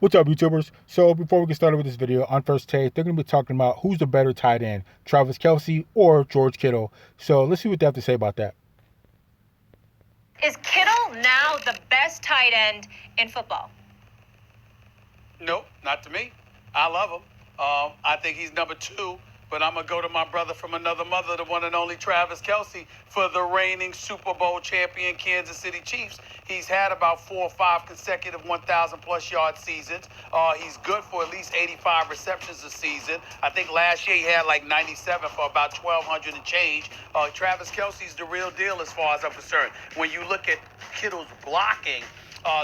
What's up, YouTubers? So before we get started with this video, on First Take, they're going to be talking about who's the better tight end, Travis Kelce or George Kittle. So let's see what they have to say about that. Is Kittle now the best tight end in football? Nope, not to me. I love him. I think he's number two, but I'm going to go to my brother from another mother, the one and only Travis Kelce, for the reigning Super Bowl champion Kansas City Chiefs. He's had about 4 or 5 consecutive 1,000-plus yard seasons. He's good for at least 85 receptions a season. I think last year he had like 97 for about 1,200 and change. Travis Kelce's the real deal as far as I'm concerned. When you look at Kittle's blocking,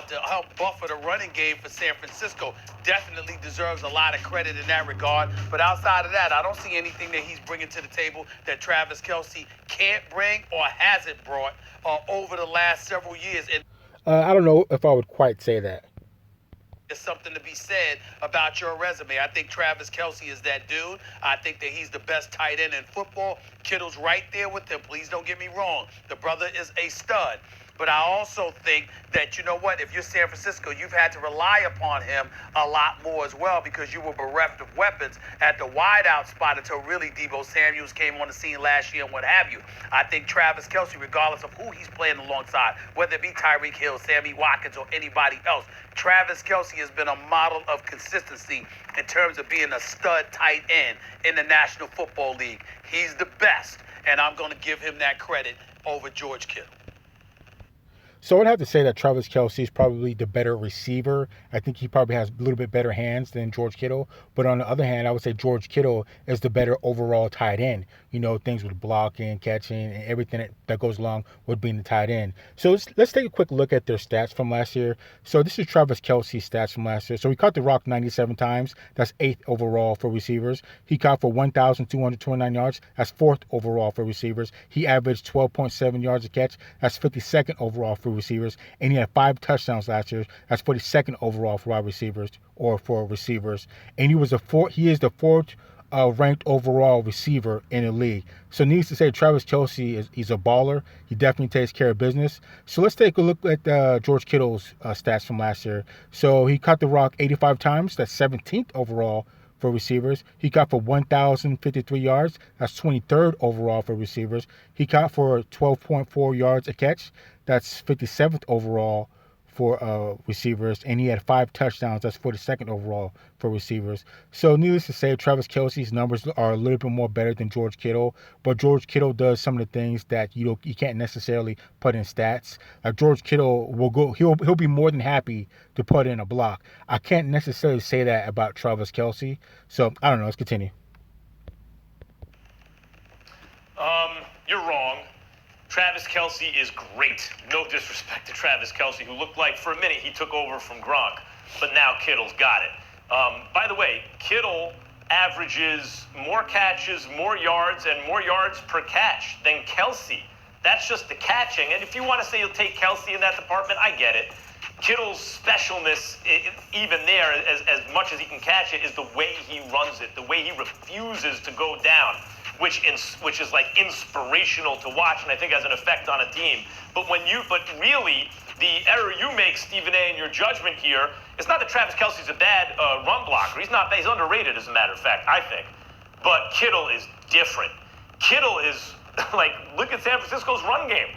to help buffer the running game for San Francisco, definitely deserves a lot of credit in that regard. But outside of that, I don't see anything that he's bringing to the table that Travis Kelce can't bring or hasn't brought over the last several years. And I don't know if I would quite say that. there's something to be said about your resume. I think Travis Kelce is that dude. I think that he's the best tight end in football. Kittle's right there with him. Please don't get me wrong. The brother is a stud. But I also think that, you know what, if you're San Francisco, you've had to rely upon him a lot more as well because you were bereft of weapons at the wideout spot until really Deebo Samuels came on the scene last year and what have you. I think Travis Kelce, regardless of who he's playing alongside, whether it be Tyreek Hill, Sammy Watkins, or anybody else, Travis Kelce has been a model of consistency in terms of being a stud tight end in the National Football League. He's the best, and I'm going to give him that credit over George Kittle. So I'd have to say that Travis Kelce is probably the better receiver. I think he probably has a little bit better hands than George Kittle. But on the other hand, I would say George Kittle is the better overall tight end. You know, things with blocking, catching, and everything that goes along with being the tight end. So let's take a quick look at their stats from last year. So this is Travis Kelce's stats from last year. So he caught the rock 97 times. That's 8th overall for receivers. He caught for 1,229 yards. That's 4th overall for receivers. He averaged 12.7 yards a catch. That's 52nd overall for receivers, and he had 5 touchdowns last year. That's 42nd overall for wide receivers or for receivers. And he is the 4th ranked overall receiver in the league. So needless to say, Travis Kelce he's a baller. He definitely takes care of business. So let's take a look at George Kittle's stats from last year. So he caught the rock 85 times. That's 17th overall for receivers. He caught for 1,053 yards. That's 23rd overall for receivers. He caught for 12.4 yards a catch. That's 57th overall for receivers. And he had 5 touchdowns. That's 42nd overall for receivers. So needless to say, Travis Kelce's numbers are a little bit more better than George Kittle. But George Kittle does some of the things that you can't necessarily put in stats. Like George Kittle he'll be more than happy to put in a block. I can't necessarily say that about Travis Kelce. So I don't know. Let's continue. You're wrong. Travis Kelce is great. No disrespect to Travis Kelce, who looked like for a minute he took over from Gronk, but now Kittle's got it. By the way, Kittle averages more catches, more yards, and more yards per catch than Kelce. That's just the catching. And if you want to say you'll take Kelce in that department, I get it. Kittle's specialness, even there, as much as he can catch it, is the way he runs it, the way he refuses to go down, which is like inspirational to watch, and I think has an effect on a team. But really, the error you make, Stephen A., in your judgment here, it's not that Travis Kelce's a bad run blocker. He's underrated, as a matter of fact, I think. But Kittle is different. Kittle is like, look at San Francisco's run game.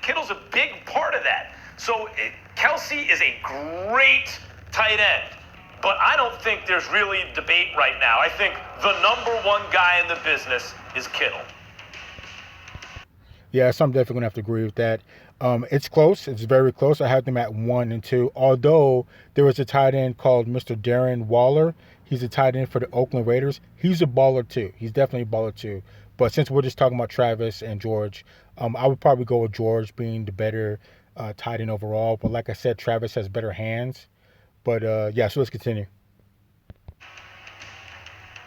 Kittle's a big part of that. So Kelce is a great tight end. But I don't think there's really debate right now. I think the #1 guy in the business is Kittle. Yeah, so I'm definitely going to have to agree with that. It's close. It's very close. I have them at 1 and 2. Although there was a tight end called Mr. Darren Waller. He's a tight end for the Oakland Raiders. He's a baller too. He's definitely a baller too. But since we're just talking about Travis and George, I would probably go with George being the better tight end overall. But like I said, Travis has better hands. But yeah, so let's continue.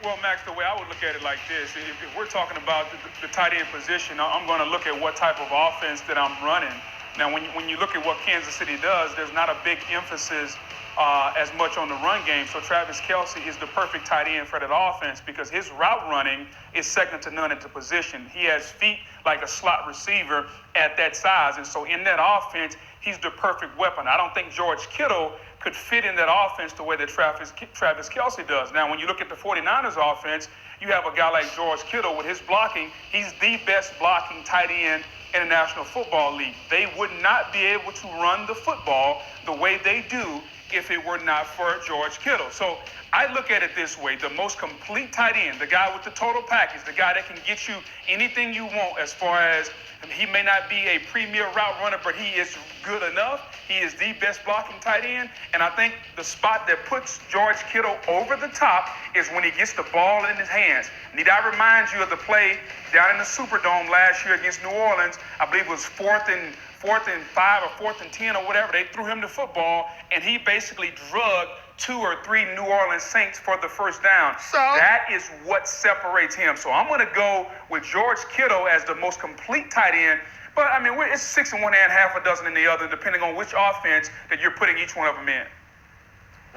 Well, Max, the way I would look at it like this, if we're talking about the tight end position, I'm going to look at what type of offense that I'm running. Now, when you look at what Kansas City does, there's not a big emphasis as much on the run game. So Travis Kelce is the perfect tight end for that offense because his route running is second to none at the position. He has feet like a slot receiver at that size. And so in that offense, he's the perfect weapon. I don't think George Kittle could fit in that offense the way that Travis Kelce does. Now, when you look at the 49ers offense, you have a guy like George Kittle with his blocking. He's the best blocking tight end in the National Football League. They would not be able to run the football the way they do if it were not for George Kittle. So I look at it this way: the most complete tight end, the guy with the total package, the guy that can get you anything you want as far as he may not be a premier route runner, but he is good enough. He is the best blocking tight end. And I think the spot that puts George Kittle over the top is when he gets the ball in his hands. Need I remind you of the play down in the Superdome last year against New Orleans? I believe it was fourth and 5 or 4th and 10 or whatever. They threw him the football, and he basically drugged 2 or 3 New Orleans Saints for the first down. So that is what separates him. So I'm going to go with George Kittle as the most complete tight end. But, I mean, it's 6 in one hand, half a dozen in the other, depending on which offense that you're putting each one of them in.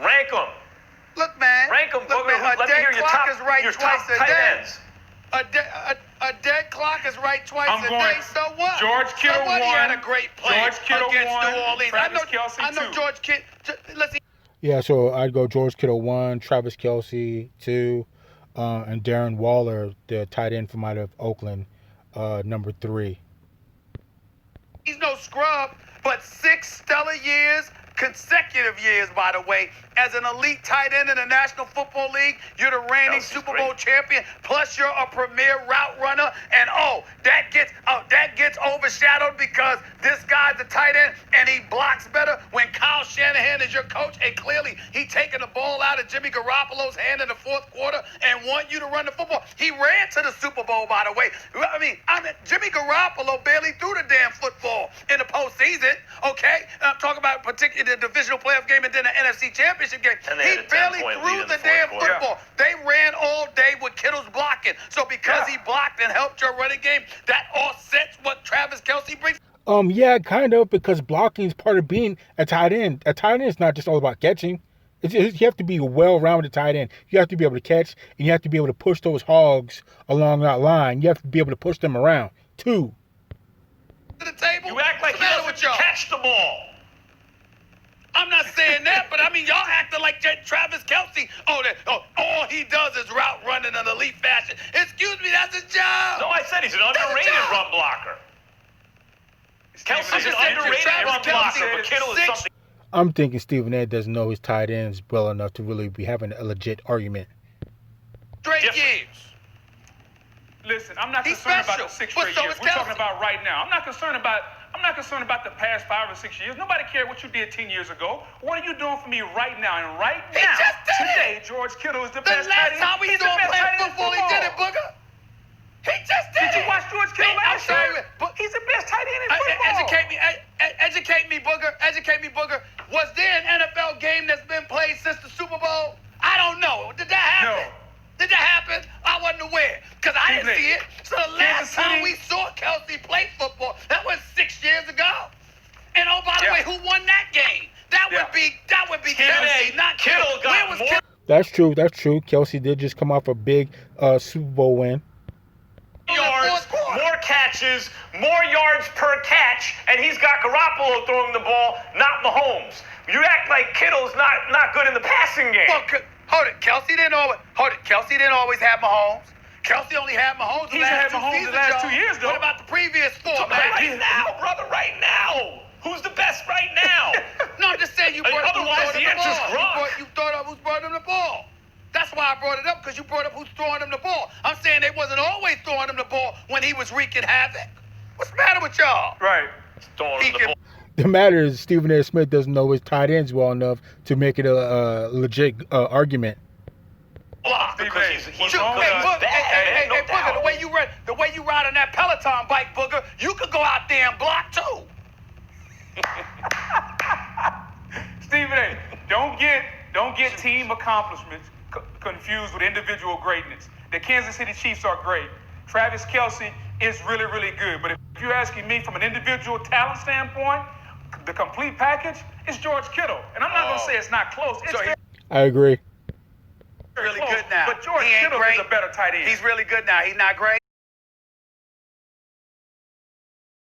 Rank them. look, man. Rank them, look, Booger. man, Let me hear your top, is right your twice top a tight day. ends. A dead clock is right twice I'm a going day. So what? George Kittle so what? He had won. a great play George Kittle against won. New Orleans. Travis Kelce I know two. George Kittle. Listen. Yeah, so I'd go George Kittle 1, Travis Kelce 2, and Darren Waller, the tight end from out of Oakland, number 3. He's no scrub, but 6 stellar years, consecutive years, by the way, as an elite tight end in the National Football League. You're the reigning Kelsey's Super Bowl great. champion, plus you're a premier route runner. And that gets overshadowed because this guy's a tight end and he blocks better. When Kyle Shanahan is your coach, and clearly he taking the ball out of Jimmy Garoppolo's hand in the 4th quarter and want you to run the football. He ran to the Super Bowl, by the way. I mean, Jimmy Garoppolo barely threw the damn football in the postseason. Okay, I'm talking about particularly the divisional playoff game and then the NFC Championship game. And they He had a barely 10-point lead threw in the the fourth damn quarter. football. They ran all day with Kittle's blocking. So because he blocked and helped your running game, that offsets what Travis Kelce brings. Yeah, kind of, because blocking is part of being a tight end. A tight end is not just all about catching. You have to be a well-rounded tight end. You have to be able to catch, and you have to be able to push those hogs along that line. You have to be able to push them around, too. To the table. You act like What's the he matter doesn't with y'all? catch the ball. I'm not saying that, but I mean, y'all acting like Travis Kelce. All he does is route run in an elite fashion. Excuse me, that's his job. No, I said he's an That's a underrated job. run blocker. Kelsey's I'm an just saying, underrated Travis run Kelce blocker, but is Kittle is 6'. something. I'm thinking Stephen A. doesn't know his tight ends well enough to really be having a legit argument. Straight Different. years. Listen, I'm not He's concerned about special, the 6 but straight so years. is We're talking Kelce. about right now. I'm not concerned about the past 5 or 6 years. Nobody cared what you did 10 years ago. What are you doing for me right now? And right He now, just did today, George Kittle is the The best tight last end. time we He's saw the him best play tight end in football, he did it, Booger. He just did Did it. you watch George Kittle I'm last sorry, year? but He's the best tight end in football. Educate me, Booger. Educate me, Booger. Was there an NFL game that's been played since the Super Bowl? I don't know. Did that happen? No. Did that happen? I wasn't aware because I didn't see it. So the last Kansas time City. we saw Kelce play football, that was 6 years ago. And by the Yeah. way, who won that game? That Yeah. would be Kelce, not Kittle Kittle. got Where was more. Kittle? That's true. Kelce did just come off a big Super Bowl win. Yards, fourth quarter? more catches, more yards per catch, and he's got Garoppolo throwing the ball, not Mahomes. You act like Kittle's not good in the passing game. Well, hold it. Kelce didn't always have Mahomes. Kelce only had Mahomes the He's last had 2 Mahomes the seasons, last y'all. 2 years, though. What about the previous 4, man? Right now, brother, right now. Who's the best right now? No, I'm just saying you brought up who's Otherwise, throwing the him the answer's ball. Gronk. You thought of who's throwing him the ball. That's why I brought it up, because you brought up who's throwing him the ball. I'm saying they wasn't always throwing him the ball when he was wreaking havoc. What's the matter with y'all? Right. Throwing He him the can- ball. The matter is Stephen A. Smith doesn't know his tight ends well enough to make it a legit argument. Block because Steve A, he's what's Shoot, wrong hey, with Booger, bad, hey, man, no Booger, doubt. the way you ride on that Peloton bike, Booger, you could go out there and block too. Stephen A, don't get team accomplishments confused with individual greatness. The Kansas City Chiefs are great. Travis Kelce is really, really good. But if you're asking me from an individual talent standpoint, the complete package is George Kittle. And I'm not going to say it's not close. It's So he- very I agree. Really close. good now. But George He ain't Kittle great. is a better tight end. He's really good now. He's not great.